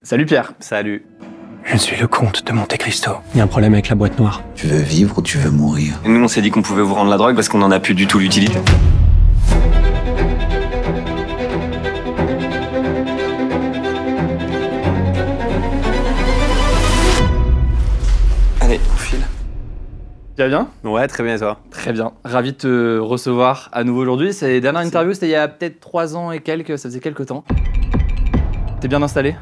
Salut Pierre. Salut. Je suis le comte de Monte Cristo. Il y a un problème avec la boîte noire. Tu veux vivre ou tu veux mourir? Et nous, on s'est dit qu'on pouvait vous rendre la drogue parce qu'on n'en a plus du tout l'utilité. Allez, on file. Tu vas bien ? Ouais, très bien, et toi? Très bien. Ravi de te recevoir à nouveau aujourd'hui. C'est la dernière interview, c'était il y a peut-être 3 ans et quelques, ça faisait quelques temps. T'es bien installé ?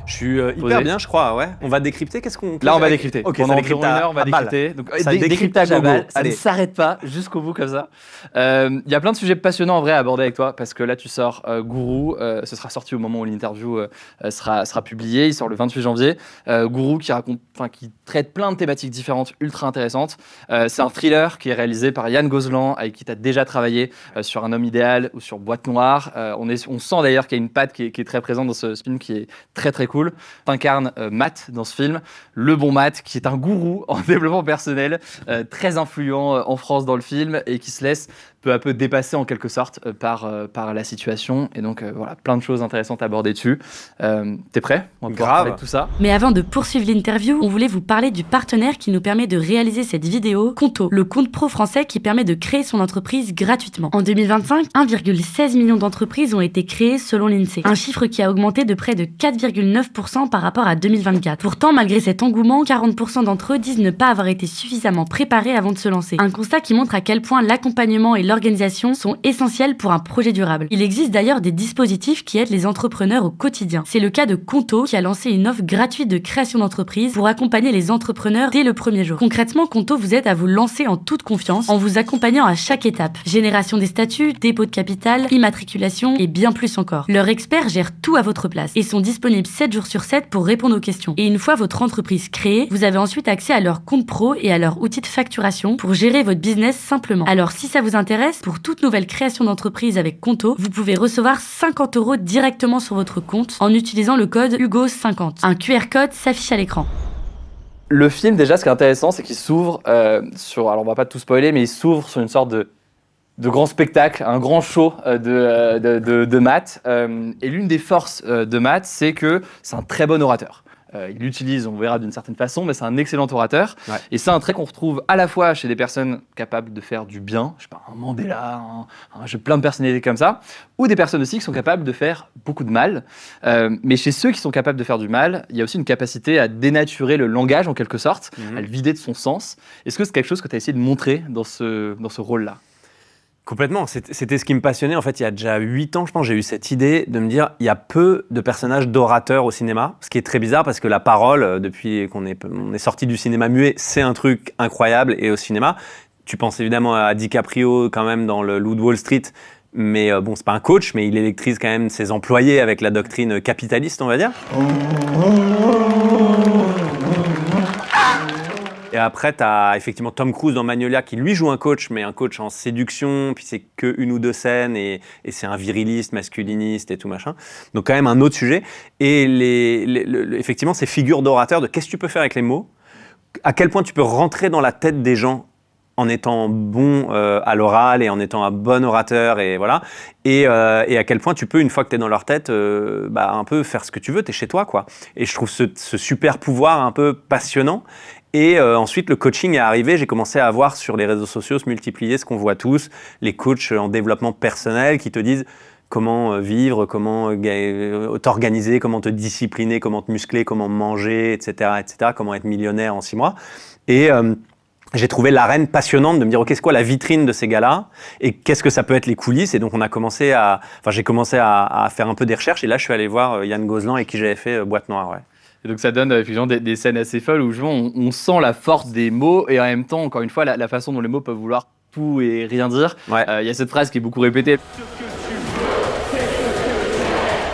Je suis hyper bien, je crois, ouais. On va décrypter, qu'est-ce qu'on... Là, on va décrypter. Ok, pendant ça environ décrypte une heure, on va à balle. décrypter. Donc, Ça décrypte décryptage à au go. balle, ça ne Allez. s'arrête pas jusqu'au bout comme ça. Il y a plein de sujets passionnants en vrai à aborder avec toi parce que là, tu sors Gourou. Ce sera sorti au moment où l'interview sera publiée. Il sort le 28 janvier. Gourou qui traite plein de thématiques différentes, ultra intéressantes. C'est un thriller qui est réalisé par Yann Gozlan, avec qui tu as déjà travaillé sur Un homme idéal ou sur Boîte noire. On sent d'ailleurs qu'il y a une patte qui est très présente dans ce film qui est très très cool. T'incarnes Matt dans ce film, le bon Matt, qui est un gourou en développement personnel, très influent en France dans le film et qui se laisse peu à peu dépasser en quelque sorte par la situation. Et donc voilà, plein de choses intéressantes à aborder dessus. T'es prêt ? On va pouvoir Grave. parler de tout ça. Mais avant de poursuivre l'interview, on voulait vous parler du partenaire qui nous permet de réaliser cette vidéo, Conto, le compte pro français qui permet de créer son entreprise gratuitement. En 2025, 1,16 million d'entreprises ont été créées selon l'INSEE, un chiffre qui a augmenté de près de 4,9% par rapport à 2024. Pourtant, malgré cet engouement, 40% d'entre eux disent ne pas avoir été suffisamment préparés avant de se lancer. Un constat qui montre à quel point l'accompagnement et l'organisation sont essentiels pour un projet durable. Il existe d'ailleurs des dispositifs qui aident les entrepreneurs au quotidien. C'est le cas de Conto qui a lancé une offre gratuite de création d'entreprise pour accompagner les entrepreneurs dès le premier jour. Concrètement, Conto vous aide à vous lancer en toute confiance en vous accompagnant à chaque étape. Génération des statuts, dépôt de capital, immatriculation et bien plus encore. Leurs experts gèrent tout à votre place et sont disponibles 7 jours sur 7 pour répondre aux questions. Et une fois votre entreprise créée, vous avez ensuite accès à leur compte pro et à leur outil de facturation pour gérer votre business simplement. Alors si ça vous intéresse, pour toute nouvelle création d'entreprise avec Conto, vous pouvez recevoir 50 € directement sur votre compte en utilisant le code HUGO50. Un QR code s'affiche à l'écran. Le film, déjà, ce qui est intéressant, c'est qu'il s'ouvre sur... Alors, on va pas tout spoiler, mais il s'ouvre sur une sorte de grand spectacle, un grand show de Matt. Et l'une des forces de Matt, c'est que c'est un très bon orateur. Il l'utilise, on verra d'une certaine façon, mais c'est un excellent orateur. Ouais. Et c'est un trait qu'on retrouve à la fois chez des personnes capables de faire du bien, je sais pas, un Mandela, j'ai plein de personnalités comme ça, ou des personnes aussi qui sont capables de faire beaucoup de mal. Mais chez ceux qui sont capables de faire du mal, il y a aussi une capacité à dénaturer le langage en quelque sorte, à le vider de son sens. Est-ce que c'est quelque chose que tu as essayé de montrer dans ce rôle-là ? Complètement, c'était ce qui me passionnait. En fait, il y a déjà 8 ans, je pense, j'ai eu cette idée de me dire il y a peu de personnages d'orateurs au cinéma, ce qui est très bizarre parce que la parole, depuis qu'on est sorti du cinéma muet, c'est un truc incroyable. Et au cinéma, tu penses évidemment à DiCaprio quand même dans le Loup de Wall Street, mais bon, c'est pas un coach, mais il électrise quand même ses employés avec la doctrine capitaliste, on va dire. Et après, tu as effectivement Tom Cruise dans Magnolia qui lui joue un coach, mais un coach en séduction, puis c'est que 1 ou 2 scènes et c'est un viriliste, masculiniste et tout machin. Donc quand même un autre sujet. Et effectivement, ces figures d'orateurs de qu'est-ce que tu peux faire avec les mots, à quel point tu peux rentrer dans la tête des gens en étant bon à l'oral et en étant un bon orateur et voilà. Et à quel point tu peux, une fois que tu es dans leur tête, un peu faire ce que tu veux, tu es chez toi, quoi. Et je trouve ce super pouvoir un peu passionnant. Et ensuite, le coaching est arrivé. J'ai commencé à voir sur les réseaux sociaux se multiplier ce qu'on voit tous, les coachs en développement personnel qui te disent comment vivre, comment t'organiser, comment te discipliner, comment te muscler, comment manger, etc., comment être millionnaire en 6 mois. Et j'ai trouvé l'arène passionnante de me dire ok, c'est quoi la vitrine de ces gars-là et qu'est-ce que ça peut être les coulisses. Et donc j'ai commencé à faire un peu des recherches et là je suis allé voir Yann Gozlan avec qui j'avais fait Boîte noire. Ouais. Et donc ça donne effectivement des scènes assez folles où on sent la force des mots et en même temps, encore une fois, la façon dont les mots peuvent vouloir tout et rien dire. Ouais. Y a cette phrase qui est beaucoup répétée.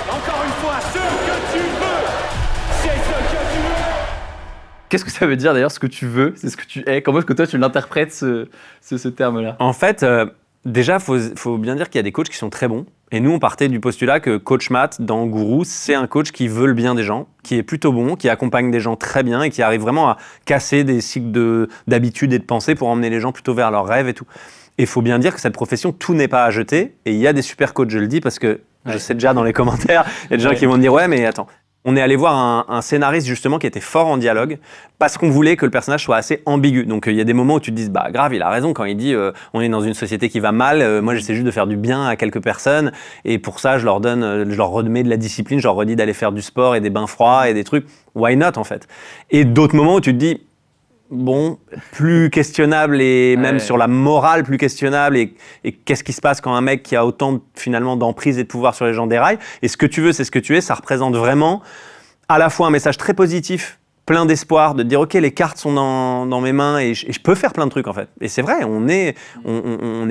Encore une fois, ce que tu veux, c'est ce que tu veux. Qu'est-ce que ça veut dire d'ailleurs, ce que tu veux, c'est ce que tu es? Comment est-ce que toi tu l'interprètes ce terme-là? En fait, déjà, faut bien dire qu'il y a des coachs qui sont très bons. Et nous, on partait du postulat que Coach Matt, dans Gourou, c'est un coach qui veut le bien des gens, qui est plutôt bon, qui accompagne des gens très bien et qui arrive vraiment à casser des cycles d'habitudes et de pensée pour emmener les gens plutôt vers leurs rêves et tout. Et il faut bien dire que cette profession, tout n'est pas à jeter. Et il y a des super coachs, je le dis, parce que je sais déjà dans les commentaires, il y a des gens qui vont me dire « Ouais, mais attends, On est allé voir un scénariste justement qui était fort en dialogue parce qu'on voulait que le personnage soit assez ambigu. Donc il y a des moments où tu te dis bah grave, il a raison quand il dit on est dans une société qui va mal, moi j'essaie juste de faire du bien à quelques personnes et pour ça je leur remets de la discipline, je leur redis d'aller faire du sport et des bains froids et des trucs. Why not en fait? Et d'autres moments où tu te dis bon, plus questionnable et même sur la morale plus questionnable et qu'est-ce qui se passe quand un mec qui a autant finalement d'emprise et de pouvoir sur les gens déraille. Et ce que tu veux, c'est ce que tu es. Ça représente vraiment à la fois un message très positif, plein d'espoir, de te dire ok, les cartes sont dans mes mains et je peux faire plein de trucs en fait. Et c'est vrai, on n'est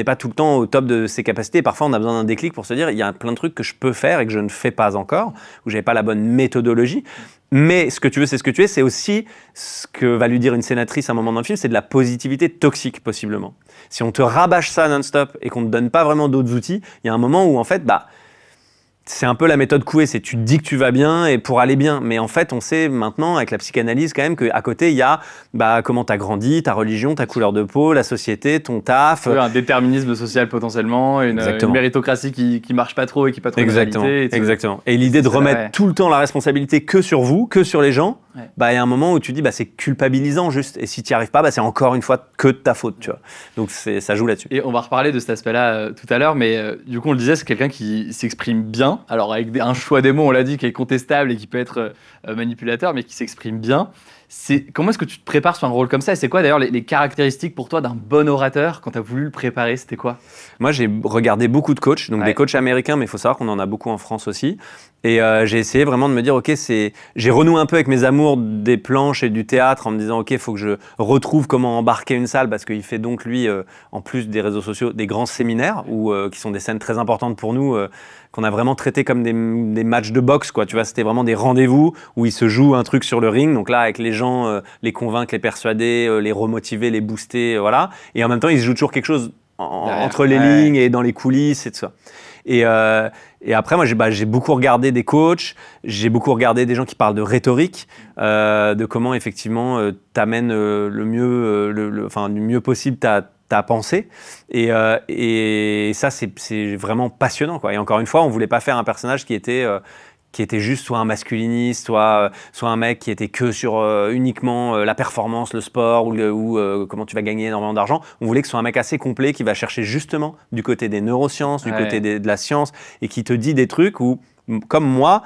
pas tout le temps au top de ses capacités. Et parfois, on a besoin d'un déclic pour se dire il y a plein de trucs que je peux faire et que je ne fais pas encore, où j'avais pas la bonne méthodologie. Mais ce que tu veux, c'est ce que tu es. C'est aussi ce que va lui dire une sénatrice à un moment dans le film, c'est de la positivité toxique possiblement. Si on te rabâche ça non-stop et qu'on ne te donne pas vraiment d'autres outils, il y a un moment où en fait, c'est un peu la méthode Coué, c'est tu te dis que tu vas bien et pour aller bien. Mais en fait, on sait maintenant avec la psychanalyse quand même qu'à côté, il y a comment tu as grandi, ta religion, ta couleur de peau, la société, ton taf. Un déterminisme social potentiellement, une méritocratie qui marche pas trop et qui pas trop de réalité. Exactement. Et l'idée de remettre tout le temps la responsabilité que sur vous, que sur les gens, il y a un moment où tu dis c'est culpabilisant juste. Et si tu n'y arrives pas, c'est encore une fois que de ta faute. Tu vois. Donc ça joue là-dessus. Et on va reparler de cet aspect-là tout à l'heure, mais du coup on le disait, c'est quelqu'un qui s'exprime bien. Alors avec un choix des mots, on l'a dit, qui est contestable et qui peut être manipulateur, mais qui s'exprime bien. Comment est-ce que tu te prépares sur un rôle comme ça? Et c'est quoi d'ailleurs les caractéristiques pour toi d'un bon orateur quand tu as voulu le préparer? C'était quoi? Moi, j'ai regardé beaucoup de coachs, donc des coachs américains, mais il faut savoir qu'on en a beaucoup en France aussi. Et j'ai essayé vraiment de me dire, j'ai renoué un peu avec mes amours des planches et du théâtre en me disant, il faut que je retrouve comment embarquer une salle parce qu'il fait donc, lui, en plus des réseaux sociaux, des grands séminaires qui sont des scènes très importantes pour nous, qu'on a vraiment traité comme des matchs de boxe, quoi. Tu vois, c'était vraiment des rendez-vous où il se joue un truc sur le ring. Donc là, avec les gens, les convaincre, les persuader, les remotiver, les booster, voilà. Et en même temps, il se joue toujours quelque chose entre les lignes et dans les coulisses et tout ça. Et après, moi, j'ai beaucoup regardé des coachs, j'ai beaucoup regardé des gens qui parlent de rhétorique, de comment effectivement t'amènes du mieux possible ta pensée. Et ça, c'est vraiment passionnant, quoi. Et encore une fois, on voulait pas faire un personnage qui était juste soit un masculiniste, soit un mec qui était que sur uniquement la performance, le sport ou comment tu vas gagner énormément d'argent. On voulait que ce soit un mec assez complet qui va chercher justement du côté des neurosciences, du côté de la science et qui te dit des trucs où, comme moi,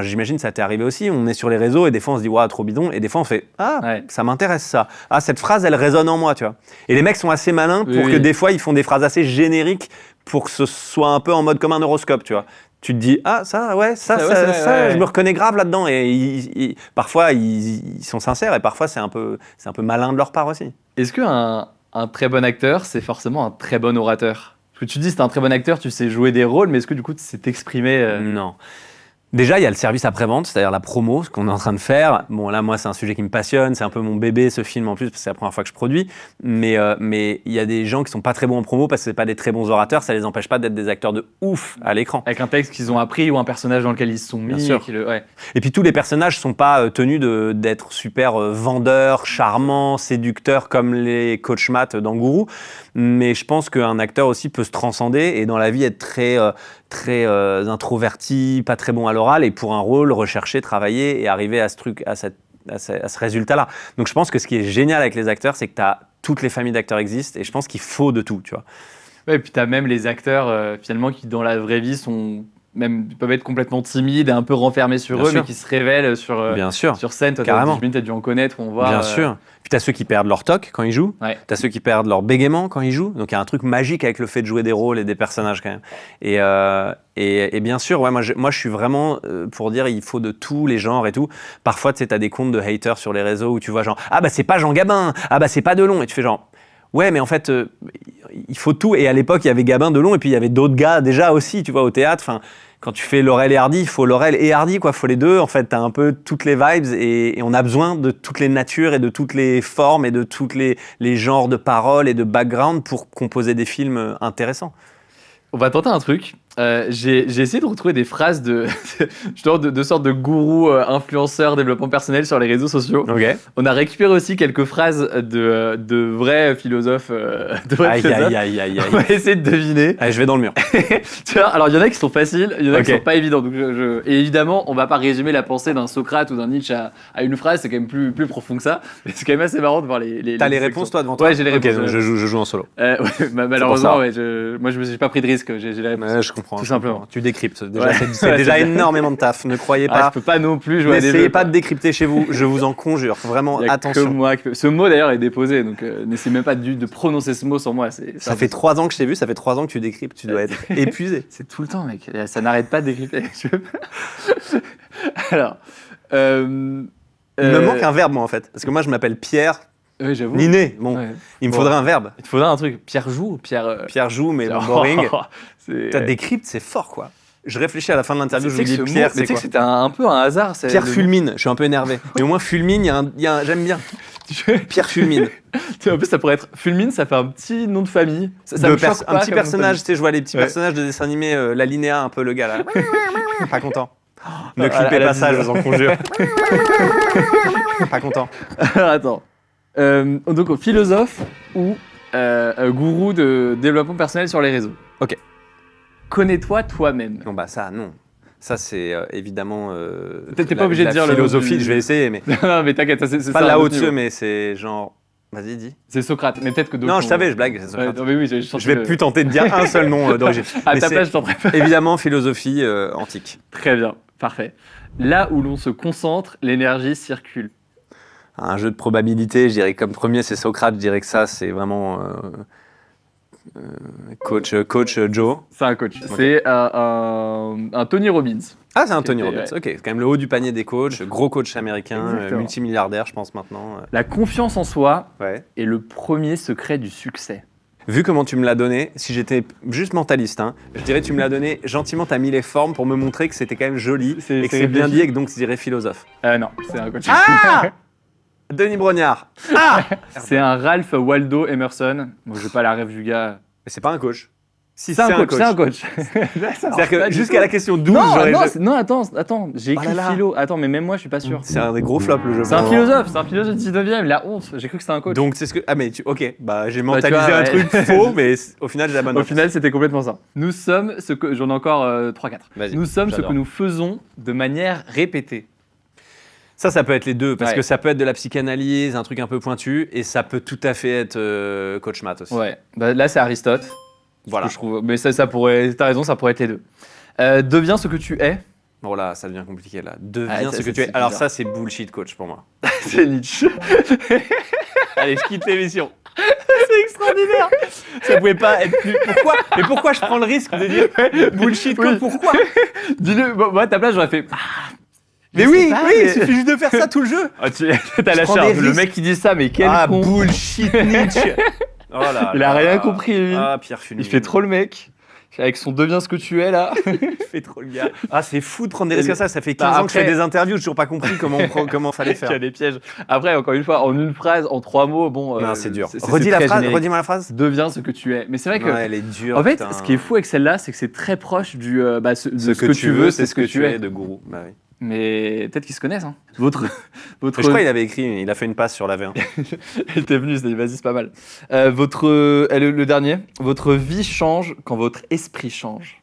j'imagine que ça t'est arrivé aussi, on est sur les réseaux et des fois on se dit « trop bidon » et des fois on fait « ça m'intéresse ça. Cette phrase elle résonne en moi », tu vois. Et les mecs sont assez malins pour que des fois ils font des phrases assez génériques pour que ce soit un peu en mode comme un horoscope, tu vois. Tu te dis ça, je me reconnais grave là-dedans. Et parfois, ils sont sincères et parfois, c'est un peu malin de leur part aussi. Est-ce qu'un très bon acteur, c'est forcément un très bon orateur? Parce que tu dis, c'est un très bon acteur, tu sais jouer des rôles, mais est-ce que du coup, tu sais t'exprimer Non. Déjà, il y a le service après-vente, c'est-à-dire la promo, ce qu'on est en train de faire. Bon, là, moi, c'est un sujet qui me passionne, c'est un peu mon bébé, ce film en plus, parce que c'est la première fois que je produis. Mais il y a des gens qui sont pas très bons en promo parce que c'est pas des très bons orateurs, ça les empêche pas d'être des acteurs de ouf à l'écran. Avec un texte qu'ils ont appris ou un personnage dans lequel ils se sont mis. Bien sûr. Et puis tous les personnages sont pas tenus d'être super vendeurs, charmants, séducteurs comme les coach maths dans Gourou. Mais je pense qu'un acteur aussi peut se transcender et dans la vie être très introverti, pas très bon à l'oral et pour un rôle rechercher, travailler et arriver à ce résultat-là. Donc je pense que ce qui est génial avec les acteurs, c'est que toutes les familles d'acteurs existent et je pense qu'il faut de tout, tu vois. Ouais, et puis tu as même les acteurs finalement qui dans la vraie vie peuvent être complètement timides et un peu renfermés sur eux, mais qui se révèlent sur scène. Toi, tu as dû en connaître, on voit. Bien sûr. Puis tu as ceux qui perdent leur toc quand ils jouent, tu as ceux qui perdent leur bégaiement quand ils jouent. Donc il y a un truc magique avec le fait de jouer des rôles et des personnages quand même. Et bien sûr, moi je suis vraiment pour dire il faut de tous les genres et tout. Parfois, tu sais, tu as des comptes de haters sur les réseaux où tu vois genre « Ah bah c'est pas Jean Gabin, ah bah c'est pas Delon » et tu fais genre « Ouais, mais en fait, il faut tout. » Et à l'époque, il y avait Gabin, Delon et puis il y avait d'autres gars déjà aussi, tu vois, au théâtre. Quand tu fais Laurel et Hardy, il faut Laurel et Hardy, quoi. Il faut les deux. En fait, tu as un peu toutes les vibes et on a besoin de toutes les natures et de toutes les formes et de tous les genres de paroles et de background pour composer des films intéressants. On va tenter un truc. J'ai essayé de retrouver des phrases de sortes de gourous influenceurs développement personnel sur les réseaux sociaux. Ok. On a récupéré aussi quelques phrases de vrais philosophes. Aïe. On va essayer de deviner. Allez, je vais dans le mur. Tu vois, alors il y en a qui sont faciles, il y en a qui Ok. sont pas évidents. Donc et évidemment, on va pas résumer la pensée d'un Socrate ou d'un Nietzsche à une phrase, c'est quand même plus profond que ça. Mais c'est quand même assez marrant de voir les T'as les sections. réponses, toi, devant toi? Ouais, j'ai les réponses. Ok, donc je joue en solo. Ouais, malheureusement, ça. ouais, moi je me suis pas pris de risque, j'ai les réponses. Ouais, je comprends. Tout je simplement. comprends. Tu décryptes. Déjà, Ouais. c'est Ouais, déjà c'est bien. énormément de taf. Ne croyez Ah, pas. je peux pas non plus jouer à des N'essayez jeux. pas de décrypter chez vous. Je vous en conjure. Vraiment, Il y a attention. que moi qui peux- Ce mot d'ailleurs est déposé, donc n'essayez même pas de prononcer ce mot sur moi. Ça fait 3 ans que je t'ai vu. Ça fait 3 ans que tu décryptes. Tu dois être épuisé. C'est tout le temps, mec. Ça n'arrête pas de décrypter. Alors. Il me manque un verbe, moi, en fait. Parce que moi, je m'appelle Pierre Oui, j'avoue. Ninet. Bon, Ouais. il me Bon. faudrait un verbe. Il te faudrait un truc. Pierre joue ou Pierre. Pierre joue, mais Pierre- boring. C'est- T'as décrypte, c'est fort, quoi. Je réfléchis à la fin de l'interview. Je Tu vous sais dis que ce Pierre, mot- mais c'est tu sais quoi? que c'était un peu un hasard. Pierre le mot. fulmine. Je suis un peu énervé. Mais au moins, fulmine, j'aime bien. Pierre fulmine. En plus, ça pourrait être Fulmine, ça fait un petit nom de famille. Ça me choque Un pas petit comme nom de personnage, tu sais, je vois les petits Ouais. personnages de dessin animé, la Linéa, un peu le gars là. Pas content. Ne à clippez la pas ça, je Disney. vous en conjure. Pas content. famille. Attends. Donc, philosophe ou gourou de développement personnel sur les réseaux. Ok. Connais-toi toi-même. Non, bah ça, non. Ça, c'est évidemment. T'es pas obligé de dire le nom philosophie, du- je vais essayer, mais. Non, mais t'inquiète, ça, c'est Pas ça, un là-haut autre dessus, niveau. mais c'est genre. Vas-y, dis. C'est Socrate, mais peut-être que d'autres. Non, je ont- savais, je blague. c'est Ouais, Socrate. non, mais oui, Je vais plus tenter de dire un seul nom d'origine. À Mais ta c'est place, je t'en prie. évidemment philosophie antique. Très bien, parfait. Là où l'on se concentre, l'énergie circule. Un jeu de probabilité, je dirais comme premier, c'est Socrate. Je dirais que ça, c'est vraiment coach Joe. C'est un coach. C'est un Tony Robbins. Ah, c'est un Tony Ok, Robbins. ouais. Ok, c'est quand même le haut du panier des coachs, gros coach américain, Exactement. multimilliardaire, je pense maintenant. La confiance en soi Ouais. est le premier secret du succès. Vu comment tu me l'as donné, si j'étais juste mentaliste, hein, je dirais tu me l'as donné gentiment, t'as mis les formes pour me montrer que c'était quand même joli C'est- et que c'est c'est bien réfléchi. dit et que donc je dirais philosophe. Non, c'est un coach. Ah Denis Brognard. C'est un Ralph Waldo Emerson. Bon, je vais pas la rêve du gars. Mais c'est pas un coach. Si C'est un coach. C'est un coach. C'est-à-dire que jusqu'à la question 12, Non, j'aurais... non, attends, j'ai écrit Oh là là. philo. Attends, mais même moi, je suis pas sûr. C'est un des gros flops le jeu. C'est un philosophe du 19e, la honte. J'ai cru que c'était un coach. Donc c'est ce que... Ah mais ok, bah j'ai tu mentalisé vois, un ouais. truc faux, mais au final j'ai la bonne Au réponse. final, c'était complètement ça. Nous sommes ce que. J'en ai encore 3-4. Vas-y, Nous sommes ce j'adore. que nous faisons de manière répétée. Ça peut être les deux, parce Ouais. que ça peut être de la psychanalyse, un truc un peu pointu, et ça peut tout à fait être coach math aussi. Ouais. Bah, là, c'est Aristote. Voilà. Que je trouve. Mais ça pourrait. T'as raison, ça pourrait être les deux. Deviens ce que tu es. Bon là, ça devient compliqué là. Deviens Ah, ça, ce que c'est- tu es. c'est Alors bizarre. ça, c'est bullshit coach pour moi. C'est Nietzsche. Allez, je quitte l'émission. C'est extraordinaire. Ça pouvait pas être plus... Pourquoi? Mais pourquoi je prends le risque de dire bullshit coach? Oui. Pourquoi? Dis-le. Moi, à ta place, j'aurais fait. Mais Je oui, sais pas, oui, mais- il suffit juste de faire ça tout le jeu. Ah, t'as la prends charge. des Le risques. mec qui dit ça, mais quel Ah, con. bullshit Nietzsche. Oh là Il a là. rien compris, lui. Ah, Pierre Fulmin. Il fait trop le mec. Avec son deviens ce que tu es là. Il fait trop le gars. Ah, c'est fou de prendre des risques comme ça. Ça fait 15 Bah, ans que je fais après- des interviews, j'ai toujours pas compris comment fallait Il y a faire. des pièges. Après, encore une fois, en une phrase, en 3 mots, bon. Non, c'est dur. c'est Redis la très phrase, générique. redis-moi la phrase. Deviens ce que tu es. Mais c'est vrai que. Ouais, elle est dure. En fait, putain. ce qui est fou avec celle-là, c'est que c'est très proche du de Ce ce que tu veux, c'est ce que tu es. de gourou. Bah oui. Mais peut-être qu'ils se connaissent. Hein. Votre. Je crois qu'il avait écrit, il a fait une passe sur la V1. Il était venu, il s'est dit, vas-y, c'est pas mal. Le dernier. Votre vie change quand votre esprit change.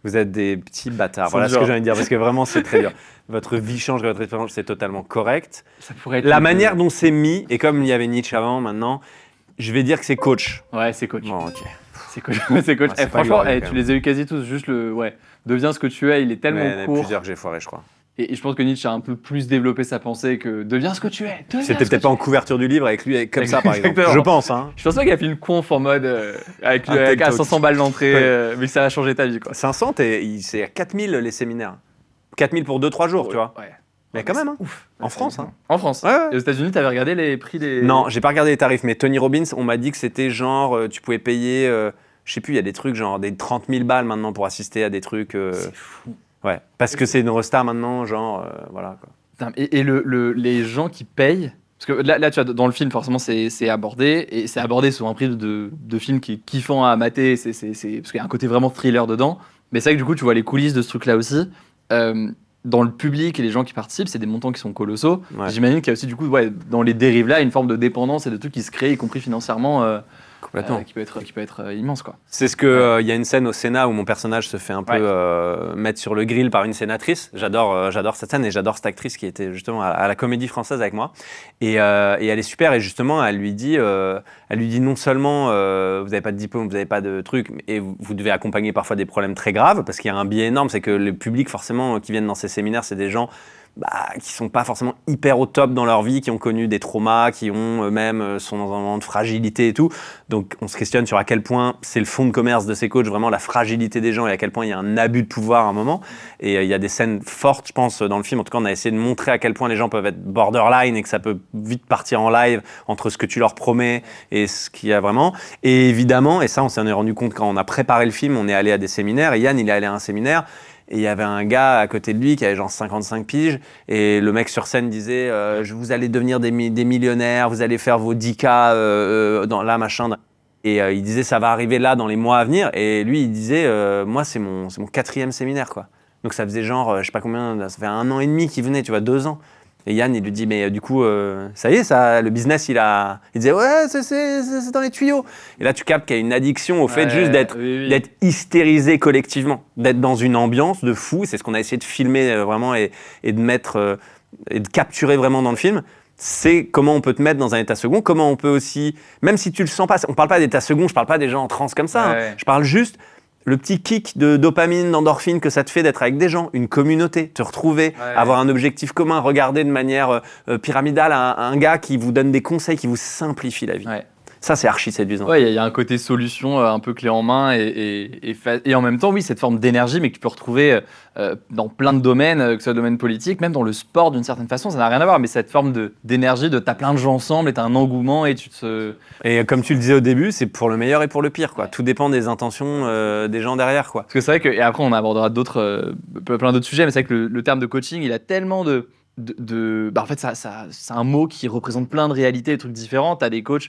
Vous êtes des petits bâtards. C'est Voilà ce dur. que j'ai envie de dire, parce que vraiment, c'est très dur. Votre vie change, votre expérience, c'est totalement correct. Ça pourrait être. La manière dont c'est mis, et comme il y avait Nietzsche avant, maintenant, je vais dire que c'est coach. Ouais, c'est coach. Bon, ok. C'est coach. C'est coach. Ah, c'est Eh, pas franchement, glorieux, quand tu même. les as eu quasi tous. Juste le. Ouais. Deviens ce que tu es, il est tellement Mais il y en a court. plusieurs que j'ai foiré, je crois. Et je pense que Nietzsche a un peu plus développé sa pensée que deviens ce que tu es. Deviens C'était ce peut-être que pas tu en couverture du livre avec lui, comme ça, par exemple. Exactement. Je pense, hein. Je pense pas qu'il a fait une conf en mode avec Un TED à Talk. 500 balles d'entrée, Ouais. mais que ça a changé ta vie quoi. 500, c'est à 4000 les séminaires. 4000 pour 2-3 jours, tu vois. Ouais. Mais quand même, hein. Ouf. En France, hein. En France. Ouais, ouais. Et aux États-Unis, t'avais regardé les prix des. Non, j'ai pas regardé les tarifs, mais Tony Robbins, on m'a dit que c'était genre, tu pouvais payer, je sais plus, il y a des trucs genre des 30 000 balles maintenant pour assister à des trucs. C'est fou. Ouais, parce que c'est une resta maintenant, genre, voilà quoi. Putain, et les gens qui payent. Parce que là, tu vois, dans le film, forcément, c'est abordé. Et c'est abordé sur un prix de film qui est kiffant à mater. Parce qu'il y a un côté vraiment thriller dedans. Mais c'est vrai que du coup, tu vois les coulisses de ce truc-là aussi. Dans le public et les gens qui participent, c'est des montants qui sont colossaux. Ouais. J'imagine qu'il y a aussi, du coup, dans les dérives-là, une forme de dépendance et de trucs qui se créent, y compris financièrement, Complètement. qui peut être immense, quoi. C'est ce que y a une scène au Sénat où mon personnage se fait un peu Ouais. mettre sur le grill par une sénatrice. J'adore cette scène et j'adore cette actrice qui était justement à la Comédie Française avec moi. Et elle est super et justement elle lui dit non seulement vous n'avez pas de diplôme, vous n'avez pas de truc et vous devez accompagner parfois des problèmes très graves parce qu'il y a un biais énorme, c'est que le public forcément qui viennent dans ces séminaires, c'est des gens qui sont pas forcément hyper au top dans leur vie, qui ont connu des traumas, qui ont eux-mêmes sont dans un moment de fragilité et tout. Donc on se questionne sur à quel point c'est le fond de commerce de ces coachs, vraiment la fragilité des gens et à quel point il y a un abus de pouvoir à un moment. Et il y a des scènes fortes, je pense, dans le film. En tout cas, on a essayé de montrer à quel point les gens peuvent être borderline et que ça peut vite partir en live entre ce que tu leur promets et ce qu'il y a vraiment. Et évidemment, et ça on s'en est rendu compte quand on a préparé le film, on est allé à des séminaires et Yann il est allé à un séminaire. Et il y avait un gars à côté de lui qui avait genre 55 piges. Et le mec sur scène disait vous allez devenir des millionnaires, vous allez faire vos 10K dans là, machin. Et il disait ça va arriver là dans les mois à venir. Et lui, il disait moi, c'est mon 4e séminaire, quoi. Donc ça faisait genre, je sais pas combien, ça fait 1 an et demi qu'il venait, tu vois, 2 ans. Et Yann, il lui dit, mais du coup, ça y est, ça, le business, il disait, ouais, c'est dans les tuyaux. Et là, tu captes qu'il y a une addiction au fait juste d'être hystérisé collectivement, d'être dans une ambiance de fou. C'est ce qu'on a essayé de filmer vraiment et de mettre, et de capturer vraiment dans le film. C'est comment on peut te mettre dans un état second, comment on peut aussi, même si tu le sens pas, on parle pas d'état second, je parle pas des gens en transe comme ça, hein. Je parle juste le petit kick de dopamine, d'endorphine que ça te fait d'être avec des gens, une communauté, te retrouver, avoir un objectif commun, regarder de manière pyramidale un gars qui vous donne des conseils, qui vous simplifie la vie. Ouais. Ça, c'est archi séduisant. Ouais, il y a un côté solution un peu clé en main et en même temps, oui, cette forme d'énergie, mais que tu peux retrouver dans plein de domaines, que ce soit le domaine politique, même dans le sport d'une certaine façon, ça n'a rien à voir, mais cette forme d'énergie, t'as plein de gens ensemble et t'as un engouement et tu te... Et comme tu le disais au début, c'est pour le meilleur et pour le pire, quoi. Tout dépend des intentions des gens derrière, quoi. Parce que c'est vrai que, et après on abordera plein d'autres sujets, mais c'est vrai que le terme de coaching, il a tellement en fait, c'est un mot qui représente plein de réalités, des trucs différents. T'as des coachs.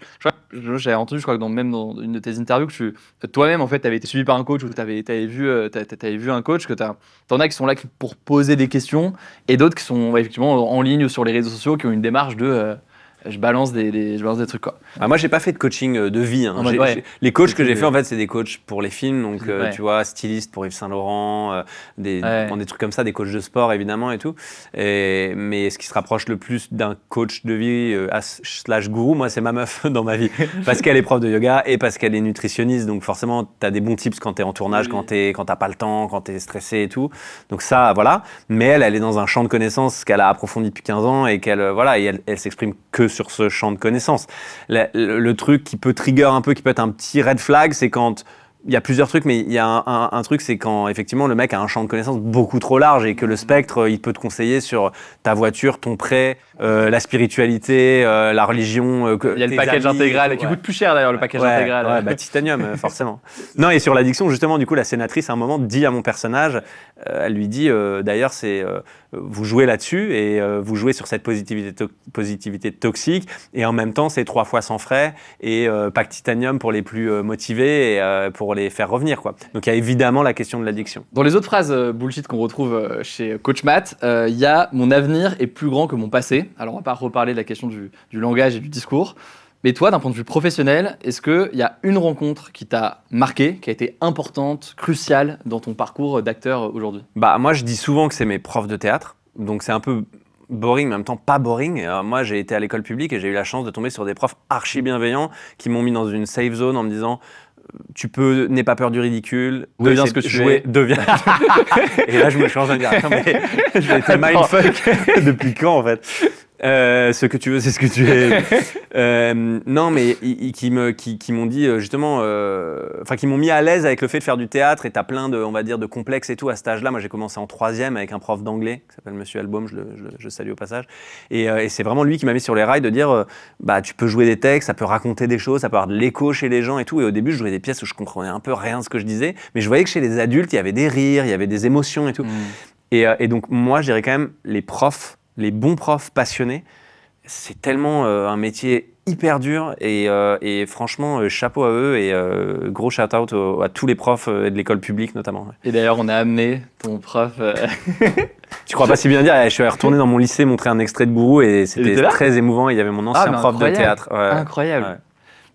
J'avais entendu, je crois que même dans une de tes interviews, que toi-même, en fait, t'avais été suivi par un coach ou t'avais vu un coach. T'en as qui sont là pour poser des questions et d'autres qui sont effectivement en ligne ou sur les réseaux sociaux, qui ont une démarche de je balance des trucs, quoi. Moi, j'ai pas fait de coaching de vie. Hein. Les coachs que j'ai fait, en fait, c'est des coachs pour les films. Donc, tu vois, styliste pour Yves Saint Laurent, des trucs comme ça, des coachs de sport, évidemment, et tout. Mais ce qui se rapproche le plus d'un coach de vie / gourou, moi, c'est ma meuf dans ma vie. Parce qu'elle est prof de yoga et parce qu'elle est nutritionniste. Donc, forcément, t'as des bons tips quand t'es en tournage, quand t'as pas le temps, quand t'es stressé et tout. Donc, ça, voilà. Mais elle est dans un champ de connaissances qu'elle a approfondi depuis 15 ans et elle s'exprime que sur ce champ de connaissances. Le truc qui peut trigger un peu, qui peut être un petit red flag, c'est quand il y a plusieurs trucs, mais il y a un truc, c'est quand effectivement le mec a un champ de connaissances beaucoup trop large et que le spectre, il peut te conseiller sur ta voiture, ton prêt, la spiritualité, la religion. Il y a le package intégral qui coûte plus cher d'ailleurs, le package intégral. Titanium, forcément. Non, et sur l'addiction, justement, du coup, la sénatrice, à un moment, dit à mon personnage, elle lui dit, d'ailleurs, vous jouez là-dessus et vous jouez sur cette positivité toxique et en même temps, c'est 3 fois sans frais et pack titanium pour les plus motivés et pour les faire revenir, quoi. Donc, il y a évidemment la question de l'addiction. Dans les autres phrases bullshit qu'on retrouve chez Coach Matt, il y a « Mon avenir est plus grand que mon passé ». Alors, on va pas reparler de la question du langage et du discours. Mais toi, d'un point de vue professionnel, est-ce qu'il y a une rencontre qui t'a marqué, qui a été importante, cruciale dans ton parcours d'acteur aujourd'hui ? Moi, je dis souvent que c'est mes profs de théâtre. Donc, c'est un peu boring, mais en même temps pas boring. Moi, j'ai été à l'école publique et j'ai eu la chance de tomber sur des profs archi bienveillants qui m'ont mis dans une safe zone en me disant... n'aie pas peur du ridicule, deviens ce que tu es. Deviens. Et là, je me change de dire, attends, mais j'ai été mindfuck depuis quand, en fait? Ce que tu veux, c'est ce que tu es. Non, mais qui m'ont dit justement, qui m'ont mis à l'aise avec le fait de faire du théâtre. Et t'as plein de complexes et tout à cet âge-là. Moi, j'ai commencé en 3e avec un prof d'anglais qui s'appelle Monsieur Albaume, je salue au passage. Et c'est vraiment lui qui m'a mis sur les rails de dire, tu peux jouer des textes, ça peut raconter des choses, ça peut avoir de l'écho chez les gens et tout. Et au début, je jouais des pièces où je comprenais un peu rien de ce que je disais, mais je voyais que chez les adultes, il y avait des rires, il y avait des émotions et tout. Et donc moi, je dirais quand même les bons profs passionnés, c'est tellement un métier hyper dur et franchement, chapeau à eux et gros shout-out à tous les profs de l'école publique notamment. Ouais. Et d'ailleurs, on a amené ton prof. Tu crois pas si bien dire, je suis retourné dans mon lycée montrer un extrait de Gourou et c'était très émouvant. Il y avait mon ancien prof de théâtre. Ouais. Incroyable. Ouais.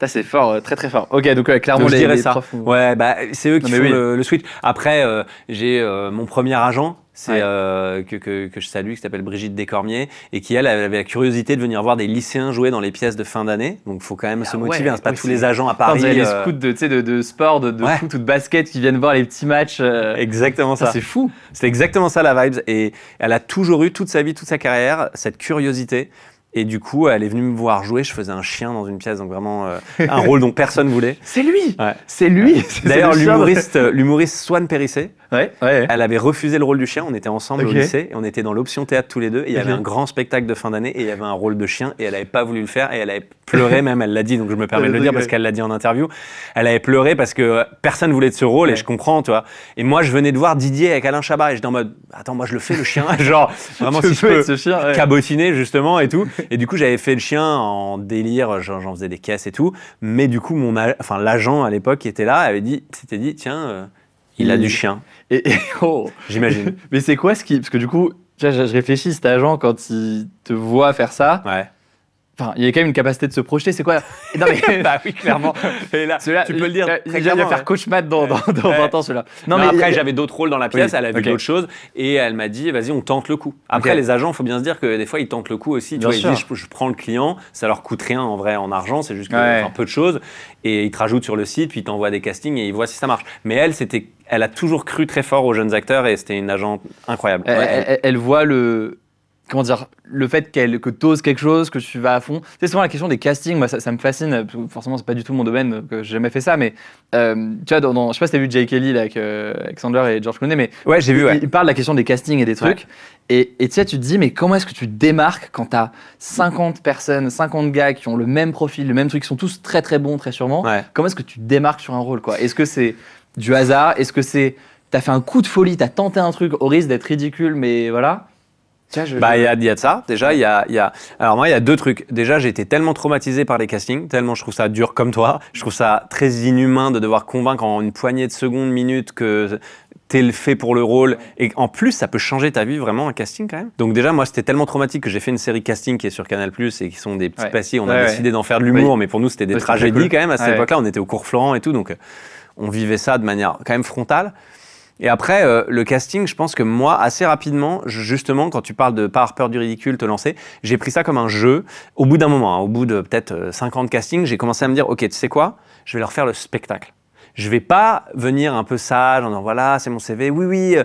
C'est fort, très très fort. Ok, donc clairement donc, je dirais les ça. profs. Ouais, bah c'est eux qui font le switch. Après, j'ai mon premier agent. C'est que je salue, qui s'appelle Brigitte Descormier, et qui, elle, avait la curiosité de venir voir des lycéens jouer dans les pièces de fin d'année. Donc, il faut quand même se motiver. C'est pas tous les agents à Paris. Les scouts de sport, de foot ou de basket qui viennent voir les petits matchs. Exactement ça. C'est fou. C'est exactement ça la vibes. Et elle a toujours eu, toute sa vie, toute sa carrière, cette curiosité. Et du coup, elle est venue me voir jouer. Je faisais un chien dans une pièce, donc vraiment un rôle dont personne voulait. C'est lui. Ouais. C'est lui. D'ailleurs, l'humoriste Swan Périssé, ouais. elle avait refusé le rôle du chien. On était ensemble au lycée et on était dans l'option théâtre tous les deux. Et il y avait un grand spectacle de fin d'année et il y avait un rôle de chien et elle n'avait pas voulu le faire et elle avait pleuré même. Elle l'a dit, donc je me permets de le dire parce qu'elle l'a dit en interview. Elle avait pleuré parce que personne voulait de ce rôle et je comprends, tu vois. Et moi, je venais de voir Didier avec Alain Chabat et j'étais en mode, attends, moi je le fais le chien, genre vraiment si je peux ce chien, cabotiner justement et tout. Et du coup, j'avais fait le chien en délire, j'en faisais des caisses et tout. Mais du coup, l'agent à l'époque qui était là, s'était dit, tiens, il a du chien. J'imagine. Mais c'est quoi parce que du coup, je réfléchis, cet agent, quand il te voit faire ça, enfin, il y a quand même une capacité de se projeter, c'est quoi? Non mais bah oui, clairement. Et là, tu peux le dire très clairement. Il va faire coach Matt dans 20 ans, celui-là. Non, mais après, j'avais d'autres rôles dans la pièce, elle a vu d'autres choses, et elle m'a dit, vas-y, on tente le coup. Après, les agents, il faut bien se dire que des fois, ils tentent le coup aussi. Tu vois, ils disent, je prends le client, ça leur coûte rien en vrai en argent, c'est juste un peu de choses, et ils te rajoutent sur le site, puis ils t'envoient des castings, et ils voient si ça marche. Mais elle a toujours cru très fort aux jeunes acteurs, et c'était une agent incroyable. Elle voit comment dire, le fait que t'oses quelque chose, que tu vas à fond. C'est souvent la question des castings, moi ça me fascine, forcément c'est pas du tout mon domaine, que j'ai jamais fait ça, mais tu vois, je sais pas si t'as vu Jake Kelly là, avec Sandler et George Clooney, mais ouais, j'ai vu, il parle de la question des castings et des trucs, et tu sais, tu te dis, mais comment est-ce que tu te démarques quand t'as 50 personnes, 50 gars qui ont le même profil, le même truc, qui sont tous très très bons très sûrement, comment est-ce que tu te démarques sur un rôle, quoi? Est-ce que c'est du hasard? Est-ce que t'as fait un coup de folie, t'as tenté un truc au risque d'être ridicule, mais voilà? Il y a de ça. Déjà, alors moi, il y a deux trucs. Déjà, j'ai été tellement traumatisé par les castings, tellement je trouve ça dur comme toi. Je trouve ça très inhumain de devoir convaincre en une poignée de secondes, minutes que t'es le fait pour le rôle. Et en plus, ça peut changer ta vie vraiment, un casting quand même. Donc déjà, moi, c'était tellement traumatique que j'ai fait une série casting qui est sur Canal+, et qui sont des petites pastilles. On a décidé d'en faire de l'humour, mais pour nous, c'était des tragédies quand même. À cette époque-là, on était au cours Florent et tout, donc on vivait ça de manière quand même frontale. Et après, le casting, je pense que moi, assez rapidement, justement, quand tu parles de pas avoir peur du ridicule, te lancer, j'ai pris ça comme un jeu. Au bout d'un moment, au bout de peut-être 50 castings, j'ai commencé à me dire, ok, tu sais quoi, je vais leur faire le spectacle. Je vais pas venir un peu sage en disant, voilà, c'est mon CV, oui,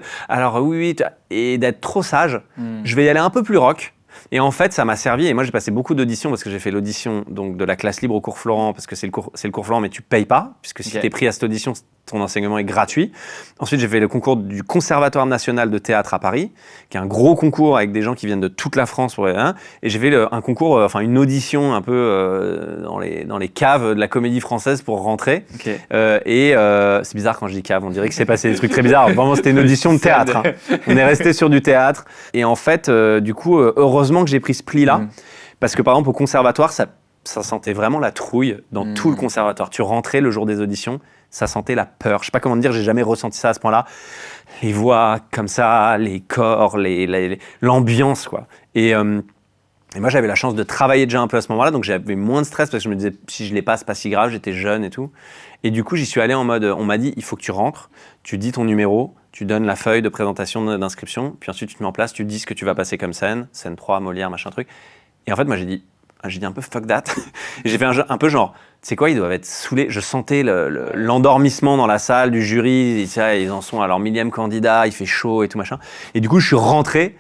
et d'être trop sage. Je vais y aller un peu plus rock. Et en fait, ça m'a servi. Et moi, j'ai passé beaucoup d'auditions parce que j'ai fait l'audition donc de la classe libre au cours Florent, parce que c'est le cours Florent, mais tu payes pas, puisque si tu es pris à cette audition, ton enseignement est gratuit. Ensuite, j'ai fait le concours du Conservatoire national de théâtre à Paris, qui est un gros concours avec des gens qui viennent de toute la France. Et j'ai fait un concours, une audition un peu dans les caves de la Comédie Française pour rentrer. C'est bizarre quand je dis cave, on dirait que c'est passé des trucs très bizarres. Vraiment, c'était une audition de théâtre. On est resté sur du théâtre. Et en fait, du coup, heureusement que j'ai pris ce pli-là, parce que par exemple, au conservatoire, ça sentait vraiment la trouille dans tout le conservatoire. Tu rentrais le jour des auditions, ça sentait la peur. Je sais pas comment te dire, j'ai jamais ressenti ça à ce point-là. Les voix comme ça, les corps, l'ambiance, quoi. Et moi, j'avais la chance de travailler déjà un peu à ce moment-là, donc j'avais moins de stress parce que je me disais, si je l'ai pas, c'est pas si grave, j'étais jeune et tout. Et du coup, j'y suis allé en mode, on m'a dit, il faut que tu rentres, tu dis ton numéro, tu donnes la feuille de présentation d'inscription, puis ensuite tu te mets en place, tu dis ce que tu vas passer comme scène 3, Molière, machin truc. Et en fait, moi, j'ai dit un peu fuck that. Et j'ai fait un peu genre, tu sais quoi, ils doivent être saoulés. Je sentais l'endormissement dans la salle du jury. Ils en sont à leur millième candidat, il fait chaud et tout machin. Et du coup, je suis rentré